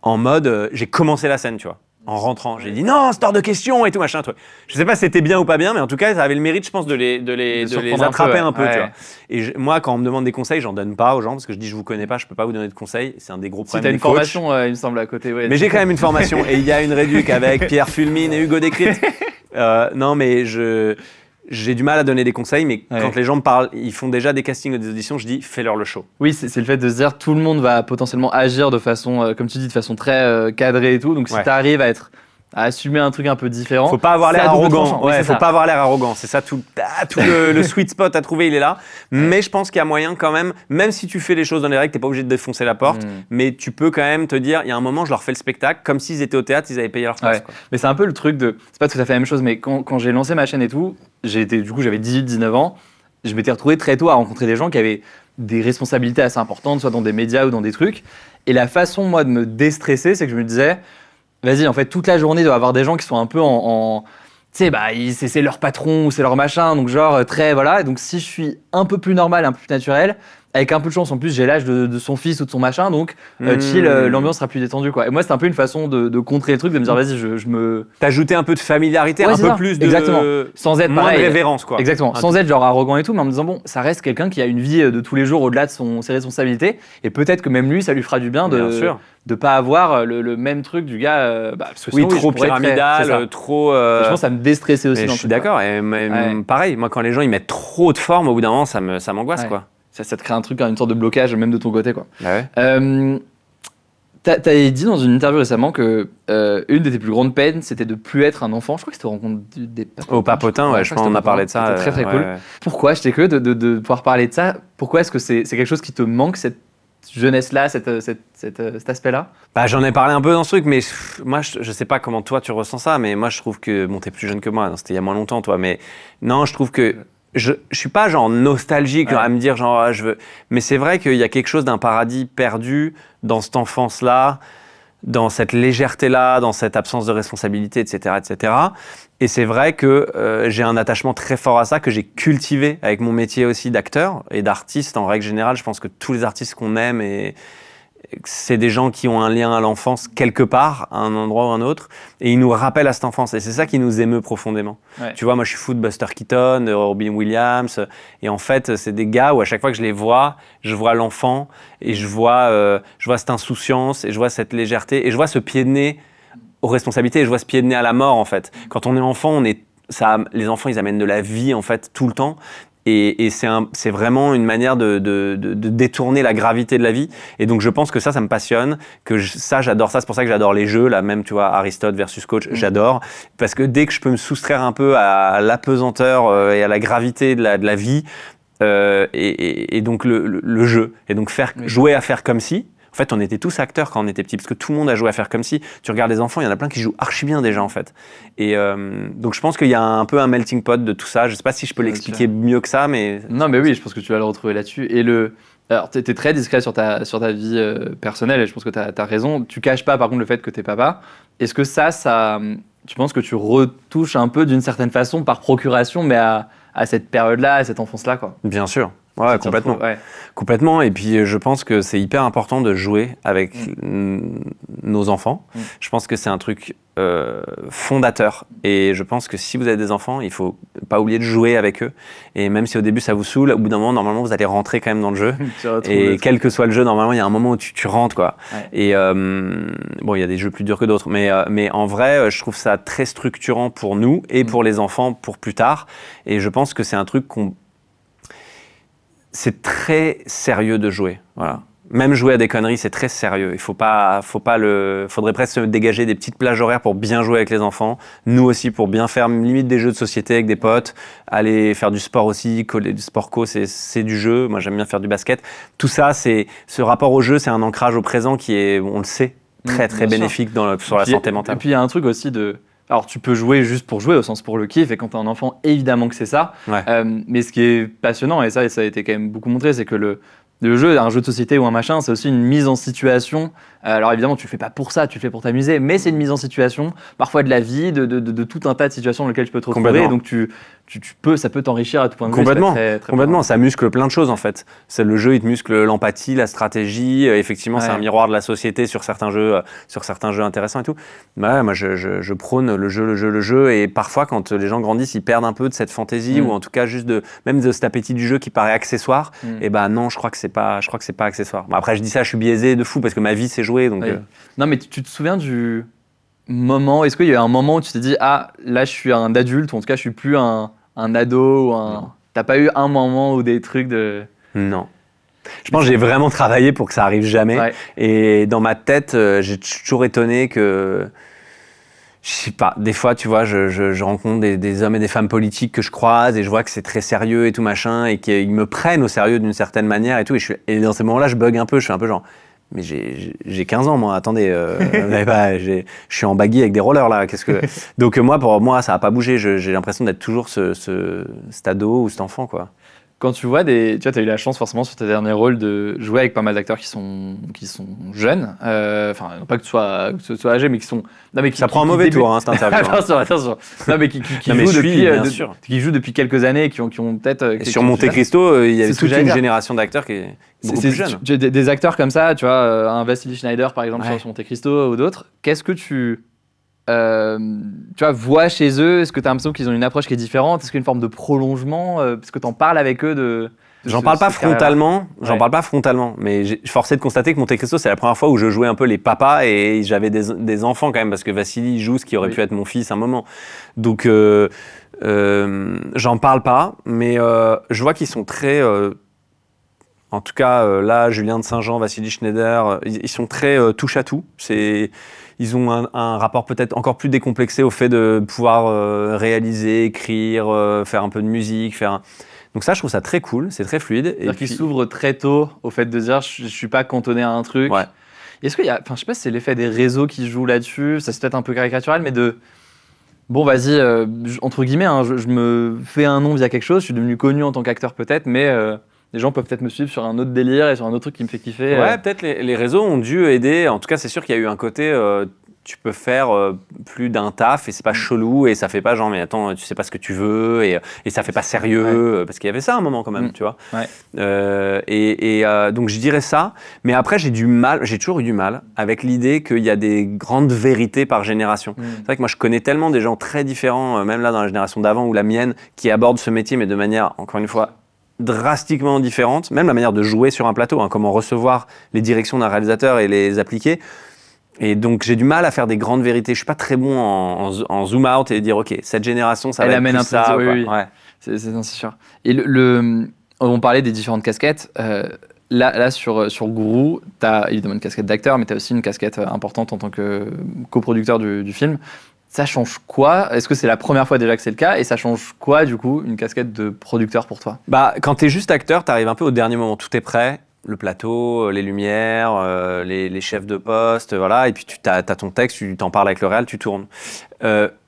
en mode, j'ai commencé la scène, tu vois. En rentrant, j'ai dit non, c'est hors de question et tout machin truc. Je sais pas si c'était bien ou pas bien, mais en tout cas, ça avait le mérite, je pense, de les attraper un peu, tu vois. Et moi, quand on me demande des conseils, j'en donne pas aux gens parce que je dis je vous connais pas, je peux pas vous donner de conseils. C'est un des gros problèmes. Si t'as une formation, il me semble à côté. Mais j'ai quand même une formation et il y a une réduc avec Pierre Fulmine et Hugo Décrypte. Non, mais j'ai du mal à donner des conseils, mais quand les gens me parlent, ils font déjà des castings ou des auditions, je dis fais-leur le show. Oui, c'est le fait de se dire tout le monde va potentiellement agir de façon, comme tu dis, de façon très cadrée et tout. Donc si tu arrives à être à assumer un truc un peu différent. Faut pas avoir C'est l'air à double arrogant. tranchant. Oui, Ouais, c'est faut ça. pas avoir l'air arrogant. C'est ça tout le sweet spot à trouver, il est là. Mais je pense qu'il y a moyen quand même si tu fais les choses dans les règles, t'es pas obligé de défoncer la porte, mais tu peux quand même te dire, il y a un moment, je leur fais le spectacle, comme s'ils étaient au théâtre, ils avaient payé leur place. Ouais. Mais c'est un peu le truc de. C'est pas tout à fait la même chose, mais quand j'ai lancé ma chaîne et tout, j'avais 18-19 ans, je m'étais retrouvé très tôt à rencontrer des gens qui avaient des responsabilités assez importantes, soit dans des médias ou dans des trucs. Et la façon, moi, de me déstresser, c'est que je me disais, vas-y, en fait, toute la journée, il doit y avoir des gens qui sont un peu tu sais, c'est leur patron ou c'est leur machin, donc genre très, voilà. Et donc si je suis un peu plus normal, un peu plus naturel, avec un peu de chance, en plus, j'ai l'âge de son fils ou de son machin, donc chill, l'ambiance sera plus détendue, quoi. Et moi, c'était un peu une façon de contrer le truc, de me dire, vas-y, je me... T'ajouter un peu de familiarité, Ouais, un c'est peu ça. plus de... Exactement. Sans être moins pareil. de révérence, quoi. Exactement, sans être genre arrogant et tout, mais en me disant, bon, ça reste quelqu'un qui a une vie de tous les jours au-delà de ses responsabilités, et peut-être que même lui, ça lui fera du bien Bien sûr. de pas avoir le même truc du gars, parce que Oui, sinon, trop je pourrais être très- pyramidal, c'est ça. trop... Et je pense que ça me déstressait aussi. mais dans je suis le truc, quoi. d'accord. Et Ouais. pareil, moi, quand les gens ils mettent trop de forme, au bout d'un moment, ça m'angoisse, Ouais. quoi. Ça te crée un truc, une sorte de blocage, même de ton côté, quoi. Bah ouais. T'avais dit dans une interview récemment que une de tes plus grandes peines, c'était de plus être un enfant. Je crois que c'était au rencontre des papotins. Au papotin, ouais, je pense qu'on a parlé de ça. C'était très très ouais, cool. ouais. Pourquoi? J'étais curieux de pouvoir parler de ça. Pourquoi est-ce que c'est quelque chose qui te manque, cette jeunesse-là, cet aspect-là? Bah, j'en ai parlé un peu dans ce truc, mais moi, je sais pas comment toi tu ressens ça, mais moi, je trouve que, bon, t'es plus jeune que moi, donc c'était il y a moins longtemps, toi, mais non, je trouve que je suis pas genre nostalgique Ouais. genre, à me dire genre je veux, mais c'est vrai qu'il y a quelque chose d'un paradis perdu dans cette enfance-là, dans cette légèreté-là, dans cette absence de responsabilité, etc., etc. Et c'est vrai que j'ai un attachement très fort à ça, que j'ai cultivé avec mon métier aussi d'acteur et d'artiste en règle générale. Je pense que tous les artistes qu'on aime, c'est des gens qui ont un lien à l'enfance quelque part, à un endroit ou un autre, et ils nous rappellent à cette enfance. Et c'est ça qui nous émeut profondément. Ouais. Tu vois, moi je suis fou de Buster Keaton, de Robin Williams, et en fait c'est des gars où à chaque fois que je les vois, je vois l'enfant, et je vois cette insouciance, et je vois cette légèreté, et je vois ce pied de nez aux responsabilités, et je vois ce pied de nez à la mort en fait. Quand on est enfant, les enfants ils amènent de la vie en fait tout le temps. Et c'est vraiment une manière de détourner la gravité de la vie. Et donc je pense que ça me passionne, j'adore ça. C'est pour ça que j'adore les jeux, là même, tu vois, Aristote versus Coach, j'adore. Parce que dès que je peux me soustraire un peu à l'apesanteur et à la gravité de la vie, et donc le jeu, et donc jouer à faire comme si. En fait, on était tous acteurs quand on était petits, parce que tout le monde a joué à faire comme si. Tu regardes les enfants, il y en a plein qui jouent archi bien déjà, en fait. Et donc, je pense qu'il y a un peu un melting pot de tout ça. Je sais pas si je peux l'expliquer mieux que ça, mais... Non, mais oui, je pense que tu vas le retrouver là-dessus. Et alors, tu étais très discret sur ta vie personnelle, et je pense que tu as raison. Tu caches pas, par contre, le fait que tu es papa. Est-ce que ça, tu penses que tu retouches un peu d'une certaine façon, par procuration, mais à cette période-là, à cette enfance-là, quoi? Bien sûr. Ouais, complètement. Ouais. Complètement. Et puis, je pense que c'est hyper important de jouer avec nos enfants. Je pense que c'est un truc fondateur. Et je pense que si vous avez des enfants, il faut pas oublier de jouer avec eux. Et même si au début ça vous saoule, au bout d'un moment, normalement, vous allez rentrer quand même dans le jeu. Et quel que soit le jeu, normalement, il y a un moment où tu rentres, quoi. Ouais. Et bon, il y a des jeux plus durs que d'autres. Mais en vrai, je trouve ça très structurant pour nous et pour les enfants pour plus tard. Et je pense que c'est un truc c'est très sérieux de jouer, voilà. Même jouer à des conneries, c'est très sérieux. Il faudrait presque se dégager des petites plages horaires pour bien jouer avec les enfants. Nous aussi, pour bien faire limite des jeux de société avec des potes, aller faire du sport aussi, du sport co, c'est du jeu. Moi, j'aime bien faire du basket. Tout ça, ce rapport au jeu, c'est un ancrage au présent qui est, on le sait, très très bénéfique sur la santé mentale. Et puis il y a un truc aussi alors tu peux jouer juste pour jouer, au sens pour le kiff, et quand t'es un enfant, évidemment que c'est ça. Ouais. Mais ce qui est passionnant, et ça a été quand même beaucoup montré, c'est que le jeu, un jeu de société ou un machin, c'est aussi une mise en situation. Alors évidemment, tu le fais pas pour ça, tu le fais pour t'amuser, mais c'est une mise en situation, parfois de la vie, de tout un tas de situations dans lesquelles tu peux te retrouver. Et donc ça peut t'enrichir à tout point de vue. Complètement, très, très complètement. Ça muscle plein de choses en fait. Le jeu, il te muscle l'empathie, la stratégie. Effectivement, c'est un miroir de la société sur certains jeux intéressants et tout. Ouais, moi, je prône le jeu. Et parfois, quand les gens grandissent, ils perdent un peu de cette fantaisie ou en tout cas juste même de cet appétit du jeu qui paraît accessoire. Et non, je crois que c'est pas accessoire. Bon, après, je dis ça, je suis biaisé de fou parce que ma vie, c'est jouer. Donc, Non, mais tu te souviens du moment, est-ce qu'il y a eu un moment où tu t'es dit, ah, là, je suis un adulte, ou en tout cas, je suis plus un ado, ou T'as pas eu un moment ou des trucs de... Non. Je pense que j'ai vraiment travaillé pour que ça arrive jamais. Ouais. Et dans ma tête, j'ai toujours étonné que Je sais pas, des fois, tu vois, je rencontre des hommes et des femmes politiques que je croise et je vois que c'est très sérieux et tout machin et qu'ils me prennent au sérieux d'une certaine manière et tout. Et dans ces moments-là, je bug un peu, je suis un peu genre, mais j'ai 15 ans, moi, attendez, je suis en baggy avec des rollers, là, Donc pour moi, ça a pas bougé, j'ai l'impression d'être toujours cet ado ou cet enfant, quoi. Quand tu vois tu vois, t'as eu la chance forcément sur tes derniers rôles de jouer avec pas mal d'acteurs qui sont jeunes, enfin, non pas que tu sois âgé, mais qui sont... Non, mais Ça prend un mauvais tour, hein, cette interview. Attention. Non, mais qui Non, mais qui jouent depuis quelques années, qui ont peut-être... Et sur Monte Cristo, il y avait C'est ce que toute j'allais une dire. génération d'acteurs qui est beaucoup plus jeune. Des acteurs comme ça, tu vois, un Vasily Schneider par exemple Ouais. sur Monte Cristo ou d'autres, qu'est-ce que tu vois chez eux? Est-ce que tu as l'impression qu'ils ont une approche qui est différente? Est-ce qu'il y a une forme de prolongement? Parce que tu en parles avec eux de J'en parle pas cette carrière-là. frontalement, mais j'ai forcé de constater que Monte Cristo, c'est la première fois où je jouais un peu les papas et j'avais des enfants quand même, parce que Vassili joue ce qui aurait pu être mon fils à un moment. Donc, j'en parle pas, mais je vois qu'ils sont très... en tout cas, là, Julien de Saint-Jean, Vassily Schneider, ils sont très touche à tout. Ils ont un rapport peut-être encore plus décomplexé au fait de pouvoir réaliser, écrire, faire un peu de musique, Donc ça, je trouve ça très cool, c'est très fluide. C'est-à-dire qu'ils s'ouvrent très tôt au fait de dire je suis pas cantonné à un truc. Ouais. Est-ce qu'il y a, enfin je sais pas si c'est l'effet des réseaux qui jouent là-dessus, ça c'est peut-être un peu caricatural, mais bon vas-y, entre guillemets, hein, je me fais un nom via quelque chose, je suis devenu connu en tant qu'acteur peut-être, mais les gens peuvent peut-être me suivre sur un autre délire et sur un autre truc qui me fait kiffer. Ouais, peut-être les réseaux ont dû aider. En tout cas, c'est sûr qu'il y a eu un côté, tu peux faire plus d'un taf et c'est pas chelou et ça fait pas genre, mais attends, tu sais pas ce que tu veux et ça fait pas sérieux, parce qu'il y avait ça à un moment quand même, tu vois. Ouais. Donc je dirais ça, mais après j'ai toujours eu du mal avec l'idée qu'il y a des grandes vérités par génération. C'est vrai que moi je connais tellement des gens très différents, même là dans la génération d'avant ou la mienne, qui abordent ce métier mais de manière, encore une fois, drastiquement différente, même la manière de jouer sur un plateau, hein, comment recevoir les directions d'un réalisateur et les appliquer. Et donc j'ai du mal à faire des grandes vérités. Je suis pas très bon en zoom out et dire ok, cette génération ça va être amène plus un peu ça. ça, quoi. oui. Ouais. C'est sûr. Et on parlait des différentes casquettes. Là sur Gourou, tu as évidemment une casquette d'acteur, mais tu as aussi une casquette importante en tant que coproducteur du film. Ça change quoi? Est-ce que c'est la première fois déjà que c'est le cas? Et ça change quoi, du coup, une casquette de producteur pour toi? Bah, quand tu es juste acteur, tu arrives un peu au dernier moment. Tout est prêt. Le plateau, les lumières, les chefs de poste, voilà. Et puis tu as ton texte, tu t'en parles avec le réal, tu tournes.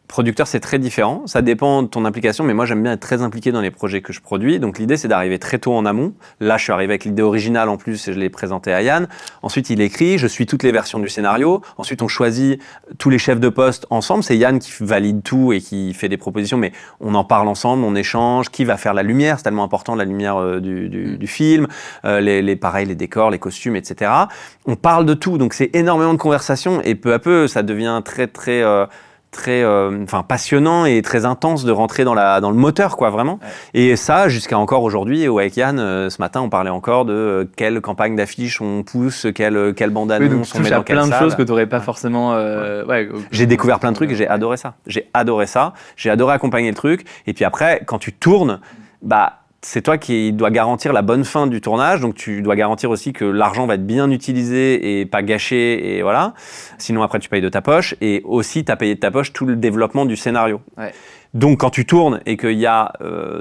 Producteur, c'est très différent. Ça dépend de ton implication, mais moi, j'aime bien être très impliqué dans les projets que je produis. Donc, l'idée, c'est d'arriver très tôt en amont. Là, je suis arrivé avec l'idée originale en plus et je l'ai présentée à Yann. Ensuite, il écrit, je suis toutes les versions du scénario. Ensuite, on choisit tous les chefs de poste ensemble. C'est Yann qui valide tout et qui fait des propositions, mais on en parle ensemble, on échange. Qui va faire la lumière? C'est tellement important, la lumière du film. Pareil, les décors, les costumes, etc. On parle de tout. Donc, c'est énormément de conversations et peu à peu, ça devient très passionnant et très intense de rentrer dans le moteur, quoi, vraiment. Ouais. Et ça, jusqu'à encore aujourd'hui, avec Yann, ce matin, on parlait encore de quelle campagne d'affiches on pousse, quelle bande-annonce on met dans quelle salle. Plein de choses que tu n'aurais pas forcément... J'ai découvert plein de trucs et j'ai adoré ça. J'ai adoré accompagner le truc. Et puis après, quand tu tournes, c'est toi qui dois garantir la bonne fin du tournage, donc tu dois garantir aussi que l'argent va être bien utilisé et pas gâché, et voilà. Sinon, après, tu payes de ta poche, et aussi, tu as payé de ta poche tout le développement du scénario. Ouais. Donc, quand tu tournes et qu'il y a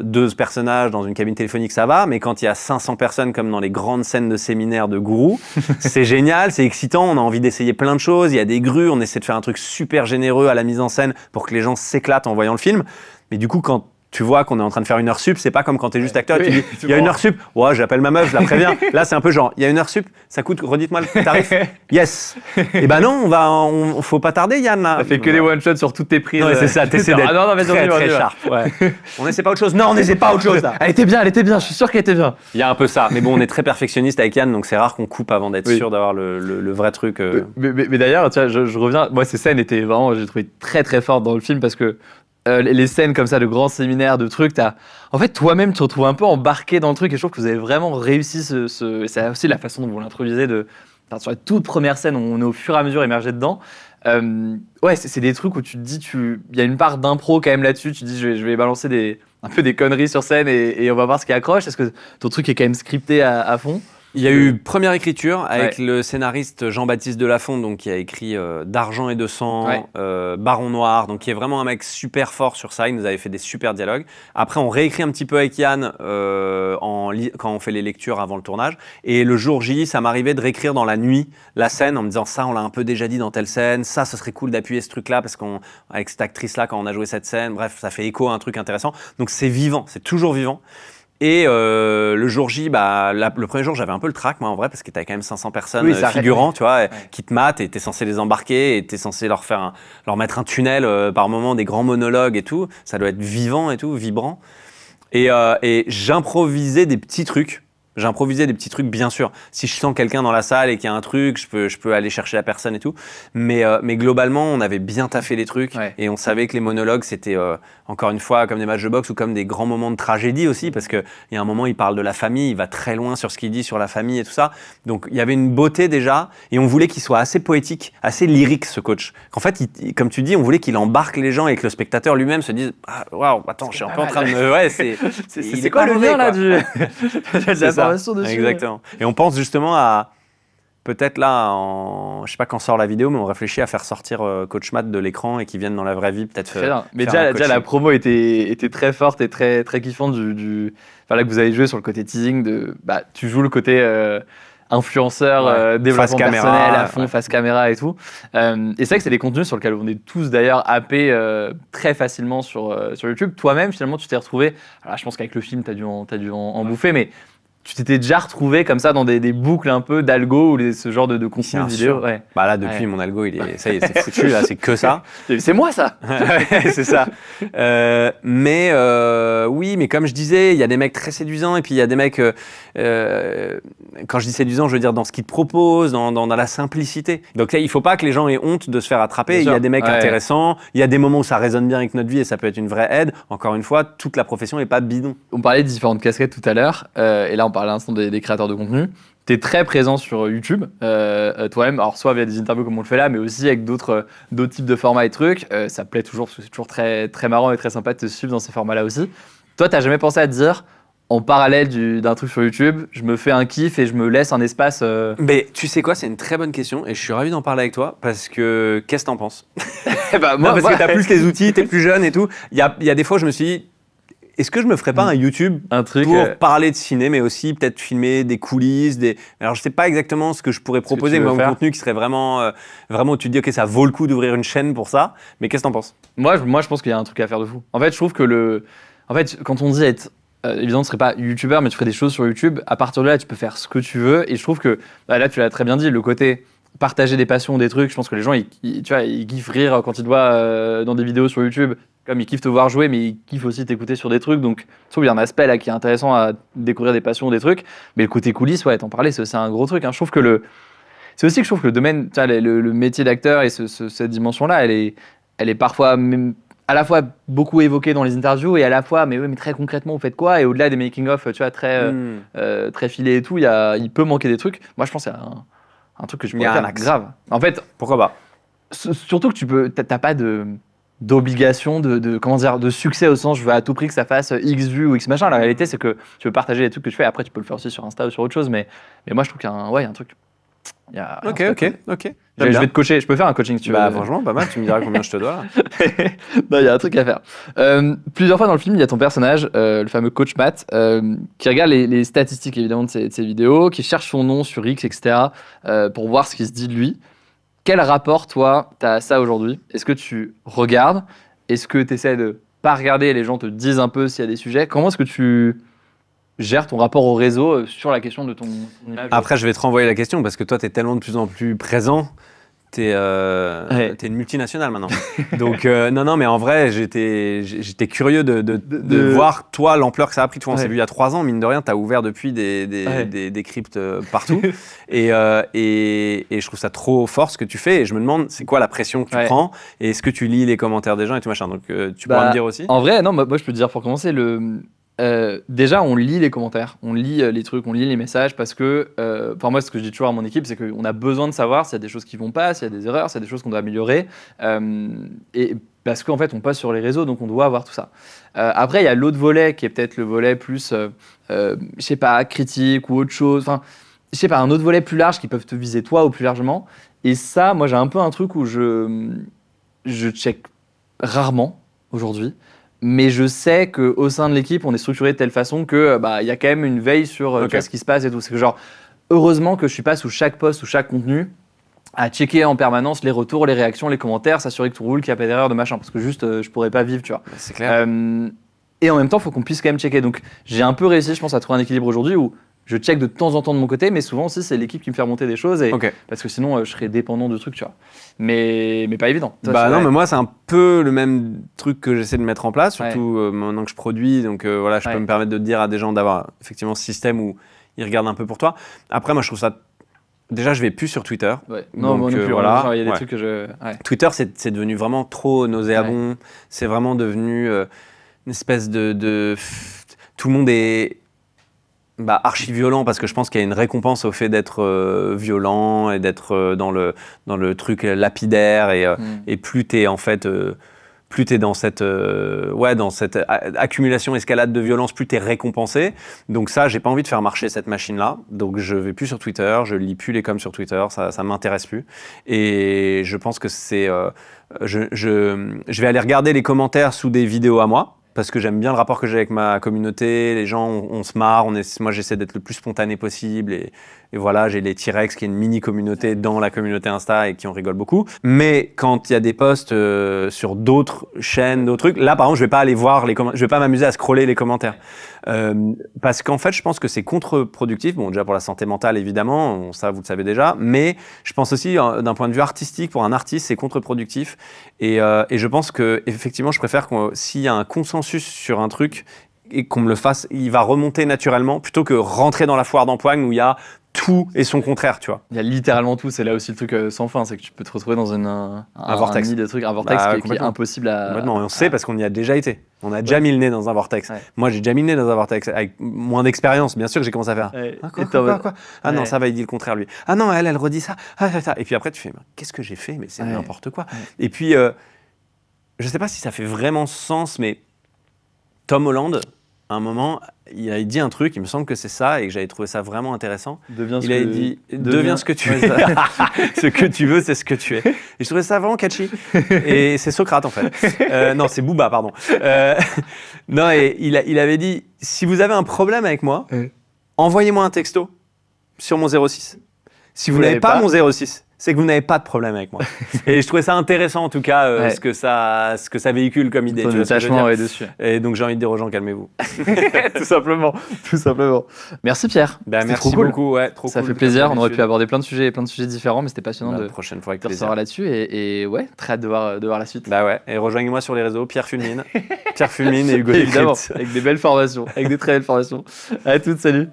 2 personnages dans une cabine téléphonique, ça va, mais quand il y a 500 personnes, comme dans les grandes scènes de séminaire de Gourou, c'est génial, c'est excitant, on a envie d'essayer plein de choses, il y a des grues, on essaie de faire un truc super généreux à la mise en scène pour que les gens s'éclatent en voyant le film. Mais du coup, quand tu vois qu'on est en train de faire une heure sup, c'est pas comme quand t'es juste acteur et tu dis il y a une heure sup, ouais, j'appelle ma meuf, je la préviens. Là, c'est un peu genre il y a une heure sup, ça coûte, redites-moi le tarif. Yes. Et non, faut pas tarder, Yann. Là. Ça fait que des one shots sur toutes tes prises. Ouais, c'est ça, t'essaies d'être très sharp. Ouais. On essaie pas autre chose. Non, on essaie pas autre chose. Là. Elle était bien, je suis sûr qu'elle était bien. Il y a un peu ça, mais bon, on est très perfectionniste avec Yann, donc c'est rare qu'on coupe avant d'être sûr d'avoir le vrai truc. Mais d'ailleurs, tu vois, je reviens. Moi, ces scènes étaient vraiment, j'ai trouvé très très fortes dans le film parce que les scènes comme ça de grands séminaires, de trucs, en fait, toi-même, tu te retrouves un peu embarqué dans le truc et je trouve que vous avez vraiment réussi c'est aussi la façon dont vous l'introduisez sur la toute première scène, on est au fur et à mesure immergé dedans. Ouais, c'est des trucs où tu te dis, il y a une part d'impro quand même là-dessus, tu te dis, je vais balancer un peu des conneries sur scène et on va voir ce qui accroche. Est-ce que ton truc est quand même scripté à fond? Il y a eu première écriture avec le scénariste Jean-Baptiste Delafont, donc qui a écrit D'argent et de sang, Baron Noir, donc qui est vraiment un mec super fort sur ça. Il nous avait fait des super dialogues. Après, on réécrit un petit peu avec Yann quand on fait les lectures avant le tournage. Et le jour J, ça m'arrivait de réécrire dans la nuit la scène en me disant ça, on l'a un peu déjà dit dans telle scène. Ça, ce serait cool d'appuyer ce truc-là parce qu'avec cette actrice-là, quand on a joué cette scène, bref, ça fait écho à un truc intéressant. Donc c'est vivant, c'est toujours vivant. Et le jour J, le premier jour, j'avais un peu le trac, moi, en vrai, parce que t'avais quand même 500 personnes figurants, tu vois, qui te matent, et t'es censé les embarquer, et t'es censé leur mettre un tunnel par moment, des grands monologues et tout. Ça doit être vivant et tout, vibrant. Et j'improvisais des petits trucs. Bien sûr. Si je sens quelqu'un dans la salle et qu'il y a un truc, je peux aller chercher la personne et tout. Mais globalement, on avait bien taffé les trucs et on savait que les monologues, c'était encore une fois comme des matchs de boxe ou comme des grands moments de tragédie aussi, parce qu'il y a un moment, il parle de la famille, il va très loin sur ce qu'il dit sur la famille et tout ça. Donc, il y avait une beauté déjà et on voulait qu'il soit assez poétique, assez lyrique, ce coach. En fait, comme tu dis, on voulait qu'il embarque les gens et que le spectateur lui-même se dise « Ah, waouh, attends, je suis un peu en train de me... » Ouais, c'est quoi le lien là du... Dessus, exactement. Et on pense justement à peut-être là, je sais pas quand sort la vidéo, mais on réfléchit à faire sortir Coach Matt de l'écran et qu'il vienne dans la vraie vie peut-être. Très bien. Mais déjà la promo était très forte et très très kiffante enfin là que vous avez joué sur le côté teasing tu joues le côté influenceur, développement personnel à fond, face caméra et tout. Et c'est vrai que c'est des contenus sur lesquels on est tous d'ailleurs happés très facilement sur YouTube. Toi-même finalement tu t'es retrouvé. Alors je pense qu'avec le film t'as dû en bouffer, mais tu t'étais déjà retrouvé comme ça dans des boucles un peu d'algo ou ce genre de contenu vidéo. Là depuis mon algo ça y est, c'est foutu là, c'est que ça. C'est moi ça. C'est ça. Oui, mais comme je disais, il y a des mecs très séduisants et puis il y a des mecs quand je dis séduisant, je veux dire dans ce qu'ils te proposent, dans la simplicité. Donc là, il faut pas que les gens aient honte de se faire attraper. Il y a des mecs intéressants, il y a des moments où ça résonne bien avec notre vie et ça peut être une vraie aide. Encore une fois, toute la profession est pas bidon. On parlait de différentes casquettes tout à l'heure et là on parlait à l'instant des créateurs de contenu. Tu es très présent sur YouTube, toi-même, alors soit via des interviews comme on le fait là, mais aussi avec d'autres types de formats et trucs. Ça plaît toujours, parce que c'est toujours très, très marrant et très sympa de te suivre dans ces formats-là aussi. Toi, tu n'as jamais pensé à te dire, en parallèle d'un truc sur YouTube, je me fais un kiff et je me laisse un espace... Mais tu sais quoi, c'est une très bonne question et je suis ravi d'en parler avec toi parce que qu'est-ce que t'en penses? Parce que t'as plus les outils, t'es plus jeune et tout. Il y a des fois, je me suis dit, est-ce que je me ferais pas un YouTube pour parler de ciné, mais aussi peut-être filmer des coulisses, Alors je sais pas exactement ce que je pourrais proposer, mais un contenu qui serait vraiment où tu te dis ok, ça vaut le coup d'ouvrir une chaîne pour ça. Mais qu'est-ce que t'en penses? Moi, je pense qu'il y a un truc à faire de fou. En fait, je trouve que quand on dit être évidemment, tu serais pas youtubeur, mais tu ferais des choses sur YouTube. À partir de là, tu peux faire ce que tu veux. Et je trouve que là, tu l'as très bien dit, le côté partager des passions, des trucs. Je pense que les gens, ils kiffent rire quand ils te voient dans des vidéos sur YouTube. Comme ils kiffent te voir jouer, mais ils kiffent aussi t'écouter sur des trucs. Donc, je trouve qu'il y a un aspect là qui est intéressant à découvrir des passions, des trucs. Mais le côté coulisses, t'en parlais, c'est un gros truc. Hein. Je trouve que c'est aussi que je trouve que le domaine, le métier d'acteur et cette dimension-là, elle est parfois même à la fois beaucoup évoquée dans les interviews et à la fois, mais très concrètement, vous faites quoi? Et au-delà des making-of, très filés et tout, il peut manquer des trucs. Moi, je pense qu'il y a un truc que je pourrais faire grave. En fait, pourquoi pas? Surtout que t'as pas d'obligation de succès au sens je veux à tout prix que ça fasse X vues ou X machin. La réalité c'est que tu veux partager les trucs que tu fais, après tu peux le faire aussi sur Insta ou sur autre chose, mais moi je trouve qu'il y a un truc. Ok. Je vais te coacher, je peux faire un coaching si tu veux. Franchement pas mal, tu me diras combien je te dois là. Non, il y a un truc à faire. Plusieurs fois dans le film il y a ton personnage, le fameux coach Matt, qui regarde les statistiques évidemment de ses vidéos, qui cherche son nom sur X, etc. Pour voir ce qui se dit de lui. Quel rapport, toi, tu as à ça aujourd'hui? Est-ce que tu regardes? Est-ce que tu essaies de pas regarder et les gens te disent un peu s'il y a des sujets? Comment est-ce que tu gères ton rapport au réseau sur la question de ton image? Après, je vais te renvoyer la question parce que toi, tu es tellement de plus en plus présent. T'es une multinationale maintenant. Donc, non, mais en vrai, j'étais curieux de voir, toi, l'ampleur que ça a pris. Toi, on s'est vu il y a 3 ans, mine de rien, t'as ouvert depuis des cryptes partout. Et je trouve ça trop fort ce que tu fais. Et je me demande, c'est quoi la pression que tu prends? Et est-ce que tu lis les commentaires des gens et tout machin? Donc, tu pourras me dire aussi? En vrai, non, moi, je peux te dire pour commencer, déjà, on lit les commentaires, on lit les trucs, on lit les messages parce que, moi, ce que je dis toujours à mon équipe, c'est qu'on a besoin de savoir s'il y a des choses qui vont pas, s'il y a des erreurs, s'il y a des choses qu'on doit améliorer. Et parce qu'en fait, on passe sur les réseaux, donc on doit avoir tout ça. Après, il y a l'autre volet qui est peut-être le volet plus, je sais pas, critique ou autre chose. Enfin, je sais pas, un autre volet plus large qui peuvent te viser toi ou plus largement. Et ça, moi, j'ai un peu un truc où je check rarement aujourd'hui. Mais je sais qu'au sein de l'équipe, on est structuré de telle façon que y a quand même une veille sur Ok. qu'est-ce qui se passe et tout. C'est que genre, heureusement que je suis pas sous chaque post, sous chaque contenu, à checker en permanence les retours, les réactions, les commentaires, s'assurer que tout roule, qu'il n'y a pas d'erreur de machin. Parce que juste, je pourrais pas vivre, tu vois. C'est clair. Et en même temps, il faut qu'on puisse quand même checker. Donc, j'ai un peu réussi, je pense, à trouver un équilibre aujourd'hui où je check de temps en temps de mon côté, mais souvent aussi, c'est l'équipe qui me fait remonter des choses. Ok. Parce que sinon, je serais dépendant du truc, tu vois. Mais pas évident. Toi, Bah c'est non, vrai. mais moi, c'est un peu le même truc que j'essaie de mettre en place, surtout maintenant que je produis. Donc voilà, je peux me permettre de dire à des gens d'avoir effectivement ce système où ils regardent un peu pour toi. Après, moi, je trouve ça. Déjà, je vais plus sur Twitter. Ouais. Non, Donc, moi non plus. voilà. Genre, il y a des Ouais. trucs que je. Ouais. Twitter, c'est devenu vraiment trop nauséabond. C'est vraiment devenu une espèce de. Tout le monde est archi violent parce que je pense qu'il y a une récompense au fait d'être violent et d'être dans le truc lapidaire et plus t'es en fait plus t'es dans cette accumulation escalade de violence, plus t'es récompensé. Donc ça, j'ai pas envie de faire marcher cette machine là. Donc je vais plus sur Twitter, je lis plus les coms sur Twitter, ça m'intéresse plus. Et je pense que c'est je vais aller regarder les commentaires sous des vidéos à moi. Parce que j'aime bien le rapport que j'ai avec ma communauté, les gens, on se marre, moi j'essaie d'être le plus spontané possible et voilà, j'ai les T-Rex qui est une mini communauté dans la communauté Insta et qui en rigole beaucoup. Mais quand il y a des posts sur d'autres chaînes, d'autres trucs, là par exemple je vais pas aller voir les commentaires, je vais pas m'amuser à scroller les commentaires. Parce qu'en fait je pense que c'est contre-productif, bon déjà pour la santé mentale évidemment, ça vous le savez déjà, mais je pense aussi d'un point de vue artistique, pour un artiste c'est contre-productif et je pense que effectivement je préfère s'il y a un consensus sur un truc et qu'on me le fasse, il va remonter naturellement plutôt que rentrer dans la foire d'empoigne où il y a tout et son contraire, tu vois. Il y a littéralement tout, c'est là aussi le truc sans fin, c'est que tu peux te retrouver dans un vortex. nid de trucs, un vortex qui est complètement. impossible à. Complètement. Et on sait parce qu'on y a déjà été. On a déjà mis le nez dans un vortex. Ouais. Moi, j'ai déjà mis le nez dans un vortex avec moins d'expérience. Bien sûr que j'ai commencé à faire. Ouais. Ah, Et t'en- quoi Ah non, Ouais. ça va, il dit le contraire lui. Ah non, elle redit ça. Et puis après, tu fais, qu'est-ce que j'ai fait? Mais c'est n'importe quoi. Ouais. Et puis, je sais pas si ça fait vraiment sens, mais Tom Holland, à un moment, il a dit un truc, il me semble que c'est ça, et que j'avais trouvé ça vraiment intéressant. Deviens ce Il a que- dit deviens ce que tu Ouais, es. ça. Ce que tu veux, c'est ce que tu es. Et je trouvais ça vraiment catchy. Et c'est Socrate en fait. Non, c'est Booba, pardon. Non, et il avait dit si vous avez un problème avec moi, envoyez-moi un texto sur mon 06. Si vous n'avez pas mon 06, c'est que vous n'avez pas de problème avec moi. Et je trouvais ça intéressant en tout cas Ouais. ce que ça véhicule comme idée. Ton Tu vois ce que je veux attachement dire dessus. Et donc j'ai envie de dire aux gens calmez-vous. Tout simplement. Merci Pierre. C'était Merci trop cool. beaucoup. Ouais, trop Ça cool, fait comme plaisir. On aurait d'habitude. pu aborder plein de sujets différents, mais c'était passionnant La de prochaine fois avec te plaisir. recevoir là-dessus. Et ouais, très hâte de voir la suite. Bah ouais, et rejoignez-moi sur les réseaux, Pierre Fulmine. Pierre Fulmine et Hugo Évidemment, Décrypte. avec des belles formations, avec des très belles formations. À toutes, salut.